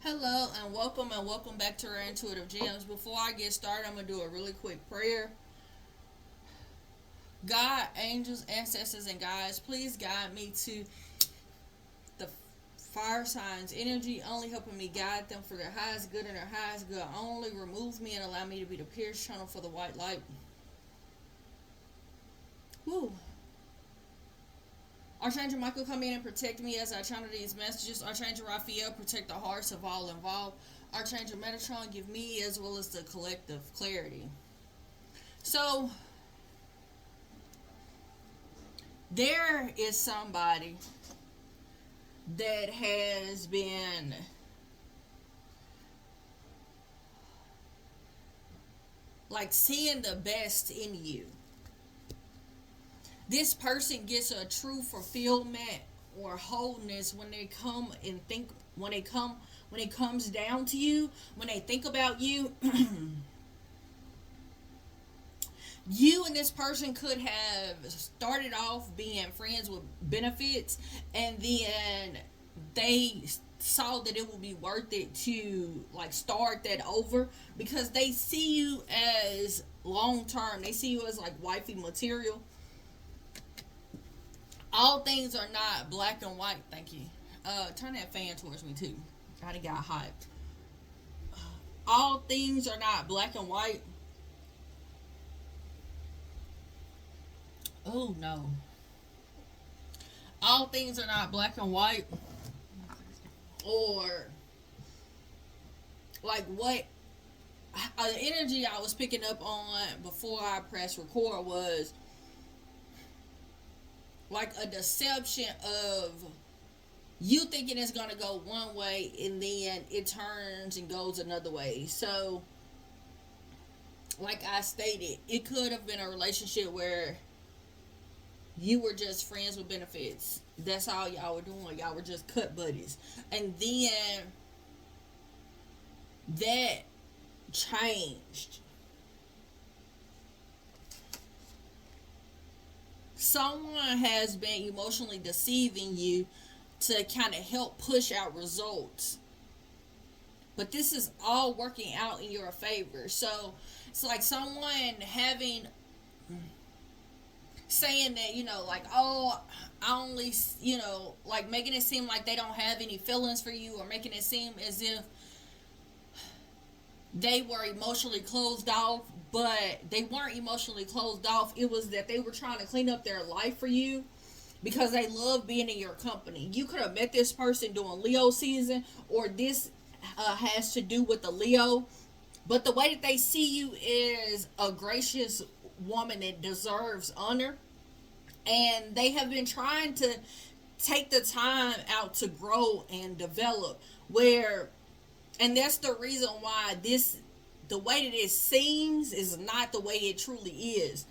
Hello and welcome back to our Intuitive Gems. Before I get started, I'm gonna do a really quick prayer. God, angels, ancestors, and guides, please guide me to the fire signs energy, only helping me guide them for their highest good and their highest good. Only remove me and allow me to be the pierced channel for the white light. Woo. Archangel Michael, come in and protect me as I channel these messages. Archangel Raphael, protect the hearts of all involved. Archangel Metatron, give me as well as the collective clarity. So, there is somebody that has been like seeing the best in you. This person gets a true fulfillment or wholeness when they come and think when it comes down to you, when they think about you. You and this person could have started off being friends with benefits, and then they saw that it would be worth it to like start that over because they see you as long term. They see you as like wifey material. All things are not black and white. Thank you. Turn that fan towards me too. I done got hot. All things are not black and white. Oh no. All things are not black and white, or like what the energy I was picking up on before I pressed record was like a deception of you thinking it's gonna go one way and then it turns and goes another way. So, like I stated, it could have been a relationship where you were just friends with benefits. That's all y'all were doing. Y'all were just cut buddies. And then that changed. Someone has been emotionally deceiving you to kind of help push out results. But this is all working out in your favor. So it's like someone having saying that, like, oh, I only, like making it seem like they don't have any feelings for you, or making it seem as if they were emotionally closed off, but they weren't emotionally closed off. It was that they were trying to clean up their life for you because they love being in your company. You could have met this person during Leo season, or this has to do with the Leo, but the way that they see you is a gracious woman that deserves honor, and they have been trying to take the time out to grow and develop, where and that's the reason why the way that it seems is not the way it truly is.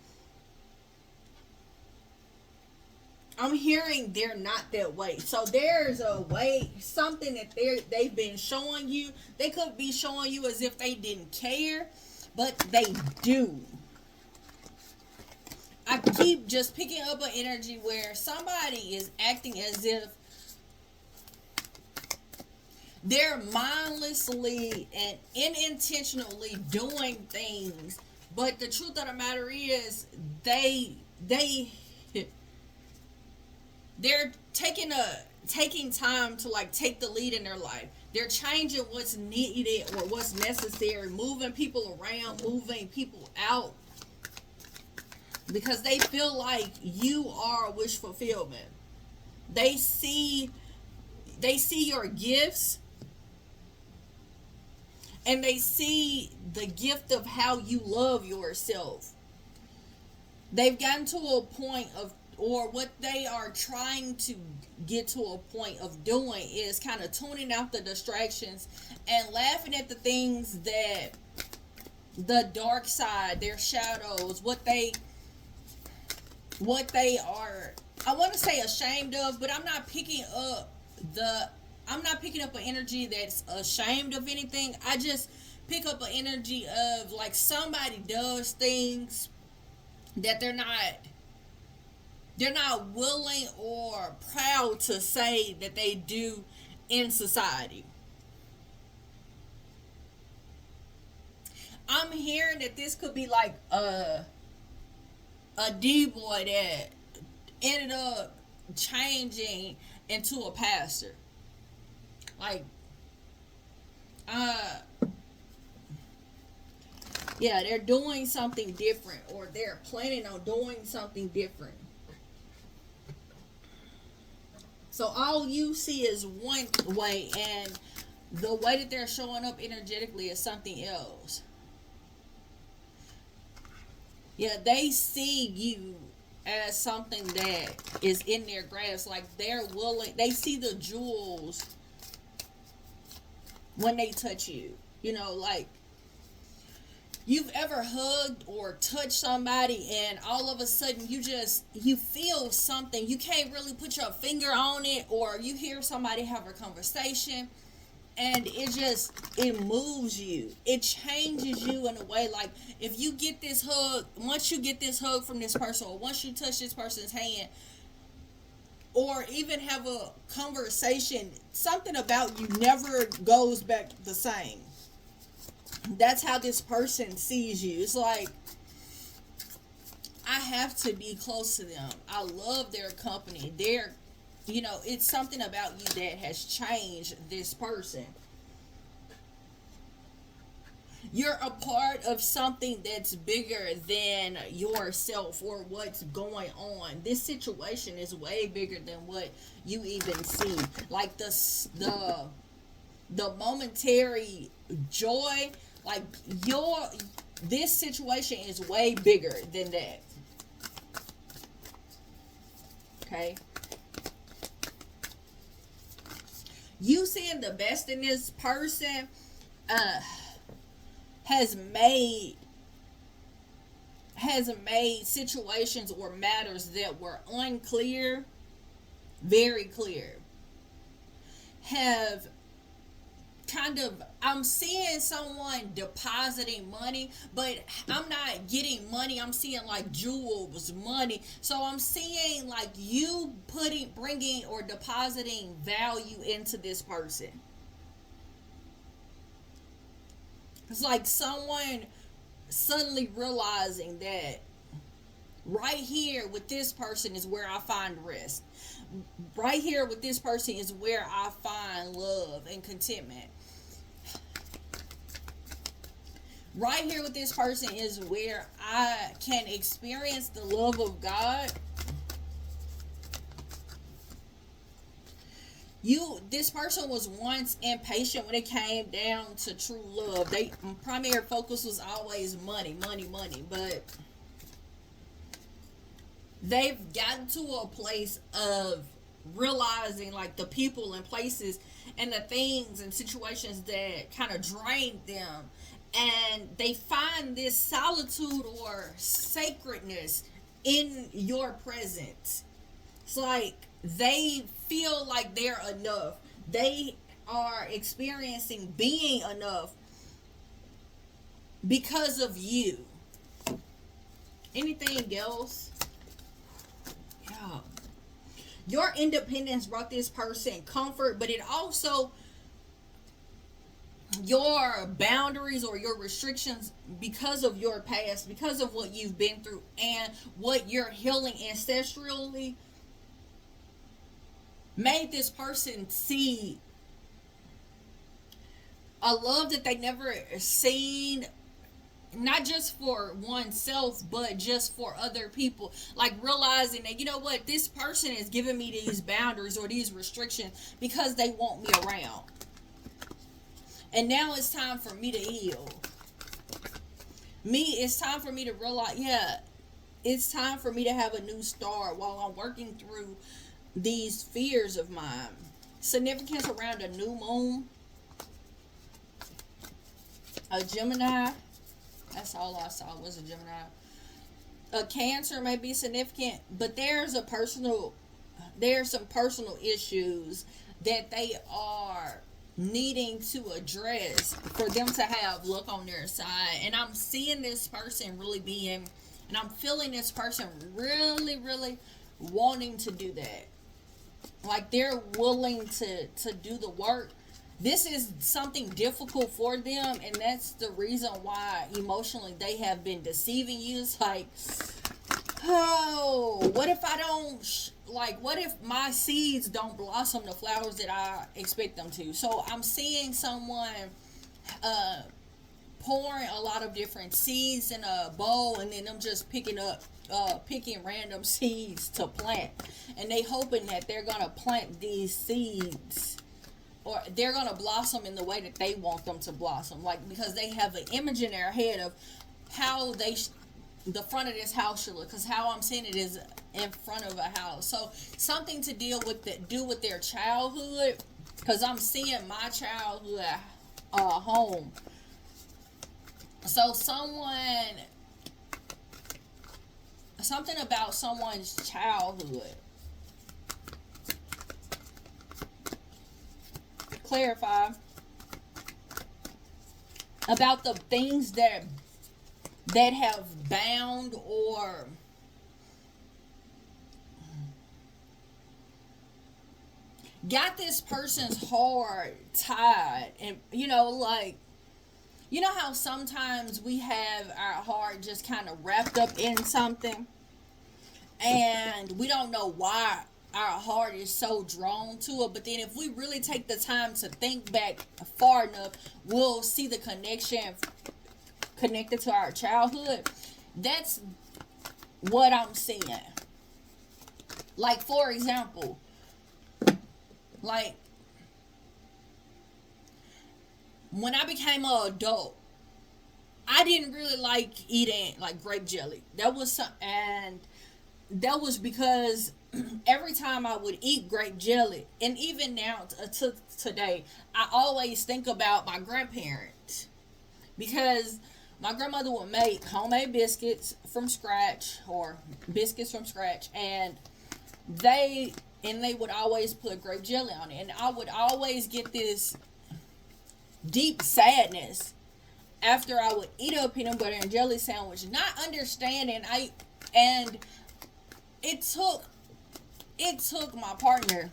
I'm hearing they're not that way. So there's a way, something that they've been showing you. They could be showing you as if they didn't care, but they do. I keep just picking up an energy where somebody is acting as if they're mindlessly and unintentionally doing things, but the truth of the matter is they they're taking time to like take the lead in their life. They're changing what's needed or what's necessary, moving people around, moving people out, because they feel like you are wish fulfillment. They see your gifts, and they see the gift of how you love yourself. They've gotten to a point of, or what they are trying to get to a point of doing is kind of tuning out the distractions and laughing at the things that the dark side, their shadows, what they are, I want to say ashamed of, but I'm not picking up an energy that's ashamed of anything. I just pick up an energy of like somebody does things that they're not willing or proud to say that they do in society. I'm hearing that this could be like a D boy that ended up changing into a pastor. Like, uh, yeah, they're doing something different, or they're planning on doing something different. So all you see is one way, and the way that they're showing up energetically is something else. Yeah, they see you as something that is in their grasp. Like, they're willing, they see the jewels when they touch you. You know, like, you've ever hugged or touched somebody and all of a sudden you feel something, you can't really put your finger on it, or you hear somebody have a conversation and it moves you, it changes you in a way. Like, if you get this hug, once you get this hug from this person, or once you touch this person's hand, or even have a conversation, something about you never goes back the same. That's how this person sees you. It's like, I have to be close to them. I love their company. It's something about you that has changed this person. You're a part of something that's bigger than yourself or what's going on. This situation is way bigger than what you even see. Like, the momentary joy, like, this situation is way bigger than that. Okay? You seeing the best in this person has made situations or matters that were unclear very clear. Have kind of, I'm seeing someone depositing money, but I'm not getting money. I'm seeing like jewels, money. So I'm seeing like you bringing or depositing value into this person. It's like someone suddenly realizing that right here with this person is where I find rest. Right here with this person is where I find love and contentment. Right here with this person is where I can experience the love of God. This person was once impatient when it came down to true love. They primary focus was always money, money, money, but they've gotten to a place of realizing like the people and places and the things and situations that kind of drained them, and they find this solitude or sacredness in your presence. It's like they feel like they're enough. They are experiencing being enough because of you. Anything else? Yeah. Your independence brought this person comfort, but it also, your boundaries or your restrictions because of your past, because of what you've been through and what you're healing ancestrally, made this person see a love that they never seen, not just for oneself, but just for other people. Like realizing that, you know what, this person is giving me these boundaries or these restrictions because they want me around. And now it's time for me to heal. It's time for me to realize, yeah, it's time for me to have a new start while I'm working through these fears of mine. Significance around a new moon, a Gemini. That's all I saw was a Gemini. A Cancer may be significant, but there's some personal issues that they are needing to address for them to have luck on their side. And I'm seeing this person really being, and I'm feeling this person really, really wanting to do that. Like they're willing to do the work This is something difficult for them, and that's the reason why emotionally they have been deceiving you. It's like, oh, what if I don't like, what if my seeds don't blossom the flowers that I expect them to? So I'm seeing someone uh pouring a lot of different seeds in a bowl, and then them just picking random seeds to plant, and they hoping that they're gonna plant these seeds, or they're gonna blossom in the way that they want them to blossom, like, because they have an image in their head of how the front of this house should look, because how I'm seeing it is in front of a house. So something to do with their childhood, because I'm seeing my childhood home. So something about someone's childhood. Clarify about the things that have bound or got this person's heart tied, and like, you know how sometimes we have our heart just kind of wrapped up in something, and we don't know why our heart is so drawn to it, but then if we really take the time to think back far enough, we'll see the connection connected to our childhood. That's what I'm seeing. Like, for example, like, when I became an adult, I didn't really like eating like grape jelly. And that was because every time I would eat grape jelly, and even now to today, I always think about my grandparents, because my grandmother would make homemade biscuits from scratch, and they would always put grape jelly on it, and I would always get this deep sadness after I would eat a peanut butter and jelly sandwich, not understanding. And it took my partner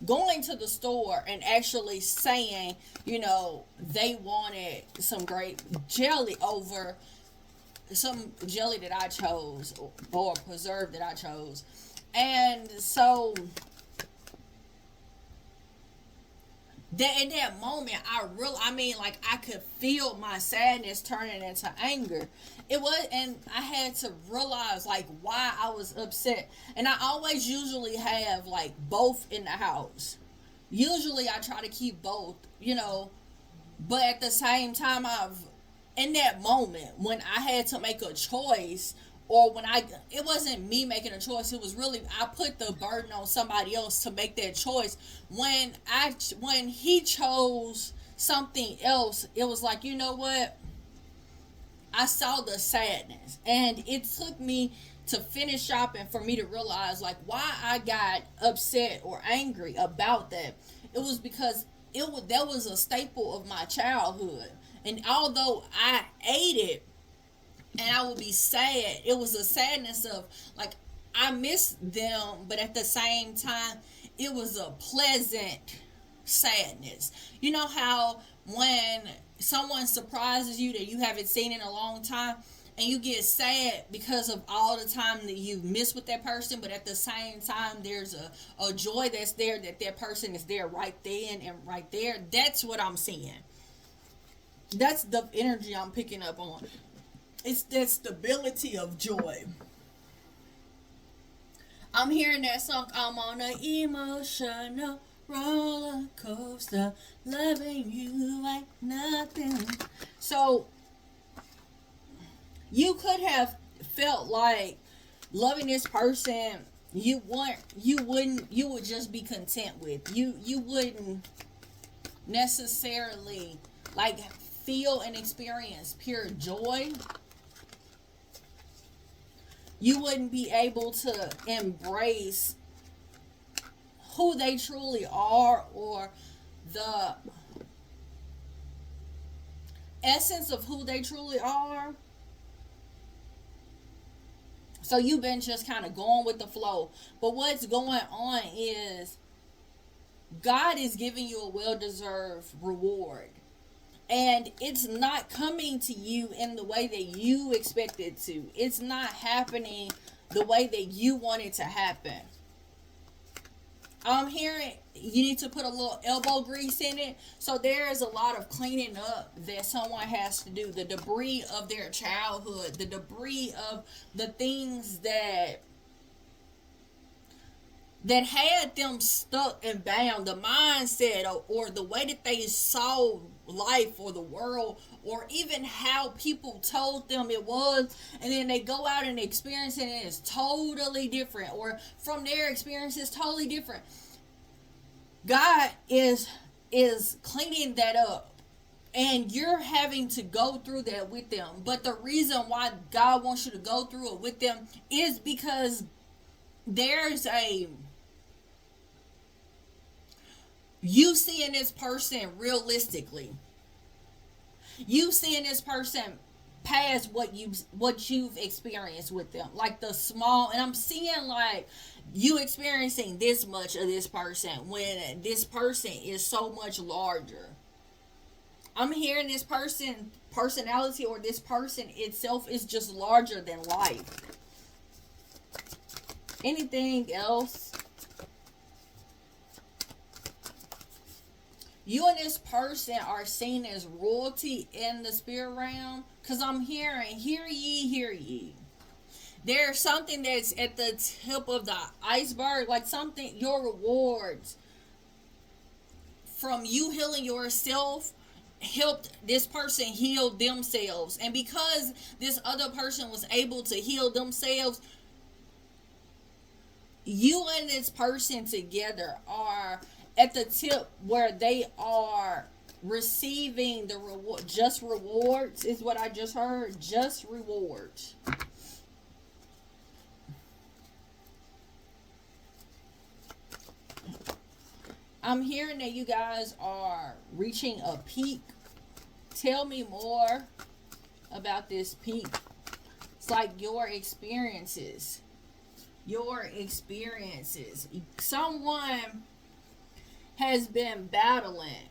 going to the store and actually saying, they wanted some grape jelly over some jelly that I chose, or preserve that I chose. And so that in that moment, I could feel my sadness turning into anger. And I had to realize, like, why I was upset. And I always usually have, like, both in the house. Usually I try to keep both, but at the same time, in that moment, when I had to make a choice, or it wasn't me making a choice, it was really, I put the burden on somebody else to make that choice. When he chose something else, it was like, you know what, I saw the sadness, and it took me to finish shopping for me to realize, like, why I got upset or angry about that. It was because that was a staple of my childhood, and although I ate it and I would be sad, it was a sadness of, like, I miss them, but at the same time, it was a pleasant sadness. You know how when someone surprises you that you haven't seen in a long time, and you get sad because of all the time that you've missed with that person, but at the same time, there's a joy that's there, that person is there right then and right there. That's what I'm seeing. That's the energy I'm picking up on. It's that stability of joy. I'm hearing that song. I'm on an emotional roller coaster, loving you like nothing. So you could have felt like loving this person, you would just be content with. You wouldn't necessarily, like, feel and experience pure joy. You wouldn't be able to embrace who they truly are, or the essence of who they truly are. So you've been just kind of going with the flow. But what's going on is God is giving you a well-deserved reward. And it's not coming to you in the way that you expect it to. It's not happening the way that you want it to happen. I'm hearing you need to put a little elbow grease in it. So there is a lot of cleaning up that someone has to do. The debris of their childhood, the debris of the things that had them stuck and bound, the mindset, or the way that they saw life or the world, or even how people told them it was, and then they go out and experience it and it's totally different, or from their experience it's totally different. God is cleaning that up, and you're having to go through that with them. But the reason why God wants you to go through it with them is because there's a you seeing this person realistically. You seeing this person past what you've experienced with them. Like the small, and I'm seeing like you experiencing this much of this person when this person is so much larger. I'm hearing this person personality, or this person itself is just larger than life. Anything else? You and this person are seen as royalty in the spirit realm. Because I'm hearing, hear ye, hear ye. There's something that's at the tip of the iceberg. Like something, your rewards from you healing yourself helped this person heal themselves. And because this other person was able to heal themselves, you and this person together are at the tip where they are receiving the reward. Just rewards is what I just heard. Just rewards. I'm hearing that you guys are reaching a peak. Tell me more about this peak. It's like your experiences. Your experiences. Someone has been battling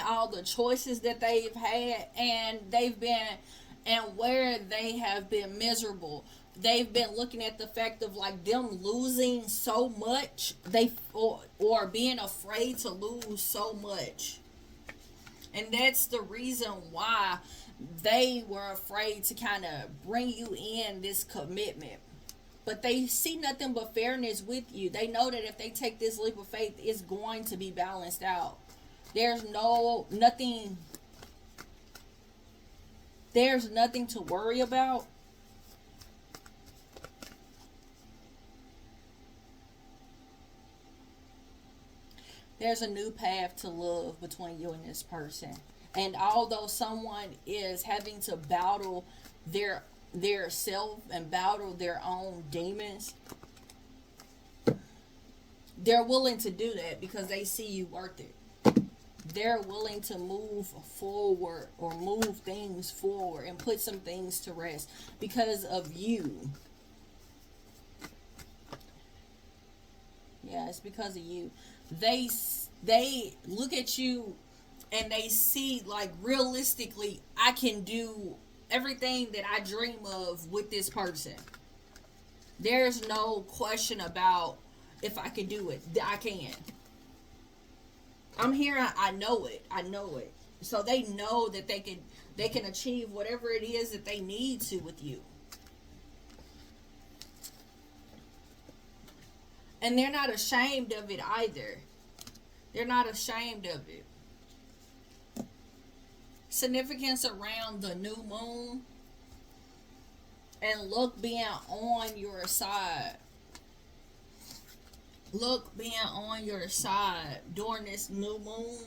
all the choices that they've had, and where they have been miserable. They've been looking at the fact of like them losing so much, or being afraid to lose so much. And that's the reason why they were afraid to kind of bring you in this commitment. But they see nothing but fairness with you. They know that if they take this leap of faith, it's going to be balanced out. There's nothing to worry about. There's a new path to love between you and this person. And although someone is having to battle their self and battle their own demons, they're willing to do that because they see you worth it. They're willing to move forward, or move things forward, and put some things to rest because of you. Yeah, it's because of you. They look at you and they see like realistically, I can do everything that I dream of with this person. There's no question about if I can do it. I can. I'm here. I know it. I know it. So they know that they can achieve whatever it is that they need to with you. And they're not ashamed of it either. They're not ashamed of it. Significance around the new moon and luck being on your side. Luck being on your side during this new moon.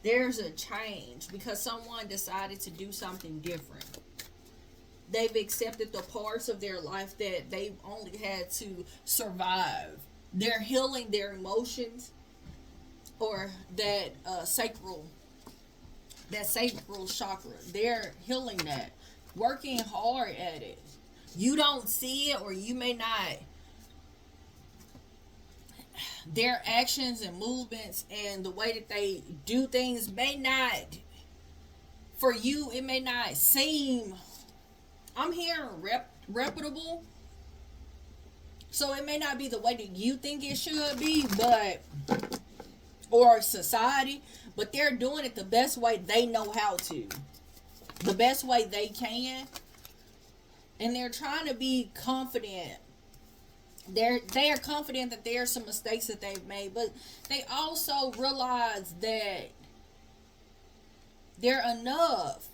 There's a change because someone decided to do something different. They've accepted the parts of their life that they only had to survive. They're healing their emotions, or that sacral chakra. They're healing that, working hard at it. You don't see it, or you may not. Their actions and movements and the way that they do things may not, for you, it may not seem, I'm hearing reputable. So it may not be the way that you think it should be, but, or society, but they're doing it the best way they know how to, the best way they can, and they're trying to be confident. They are confident that there are some mistakes that they've made, but they also realize that they're enough,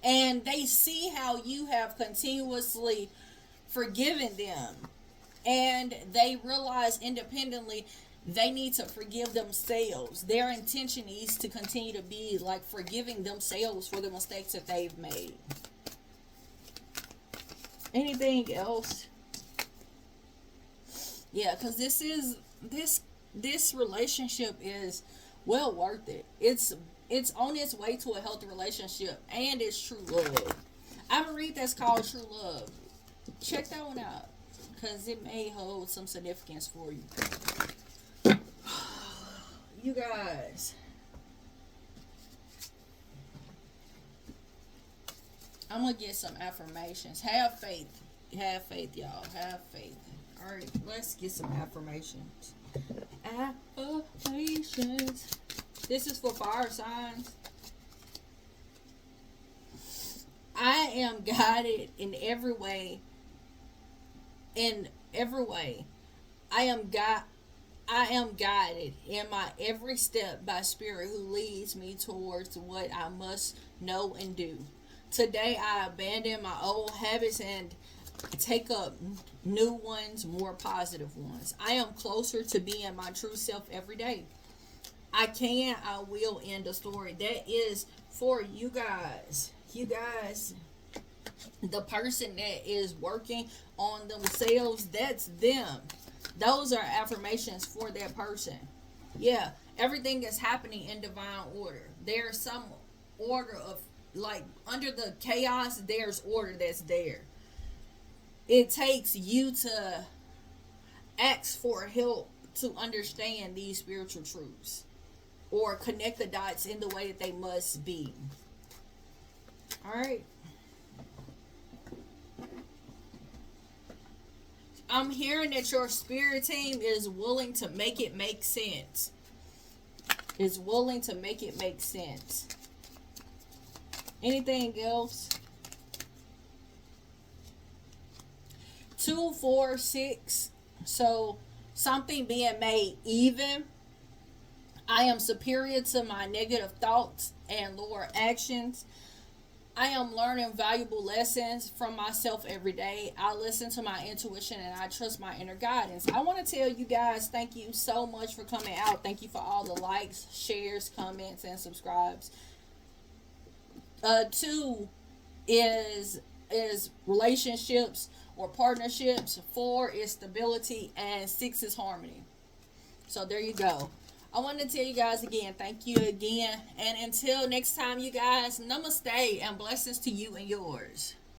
and they see how you have continuously forgiven them, and they realize independently they need to forgive themselves. Their intention is to continue to be like forgiving themselves for the mistakes that they've made. Anything else? Yeah, because this relationship is well worth it. It's on its way to a healthy relationship, and it's true love. I have a read that's called True Love. Check that one out, because it may hold some significance for you. You guys, I'm going to get some affirmations. Have faith. Have faith, y'all. Have faith. Alright, let's get some affirmations. Affirmations. This is for fire signs. I am guided in every way. In every way. I am guided in my every step by Spirit who leads me towards what I must know and do. Today I abandon my old habits and take up new ones, more positive ones. I am closer to being my true self every day. I will end the story. That is for you guys. You guys, the person that is working on themselves, that's them. Those are affirmations for that person. Yeah, everything is happening in divine order. There's some order of, like, under the chaos, there's order that's there. It takes you to ask for help to understand these spiritual truths, or connect the dots in the way that they must be. Alright. I'm hearing that your spirit team is willing to make it make sense. Is willing to make it make sense. Anything else? 2, 4, 6. So something being made even. I am superior to my negative thoughts and lower actions. I am learning valuable lessons from myself every day. I listen to my intuition and I trust my inner guidance. I want to tell you guys, thank you so much for coming out. Thank you for all the likes, shares, comments, and subscribes. 2 is relationships or partnerships. 4 is stability, and 6 is harmony. So there you go. I want to tell you guys again, thank you again. And until next time, you guys, namaste and blessings to you and yours.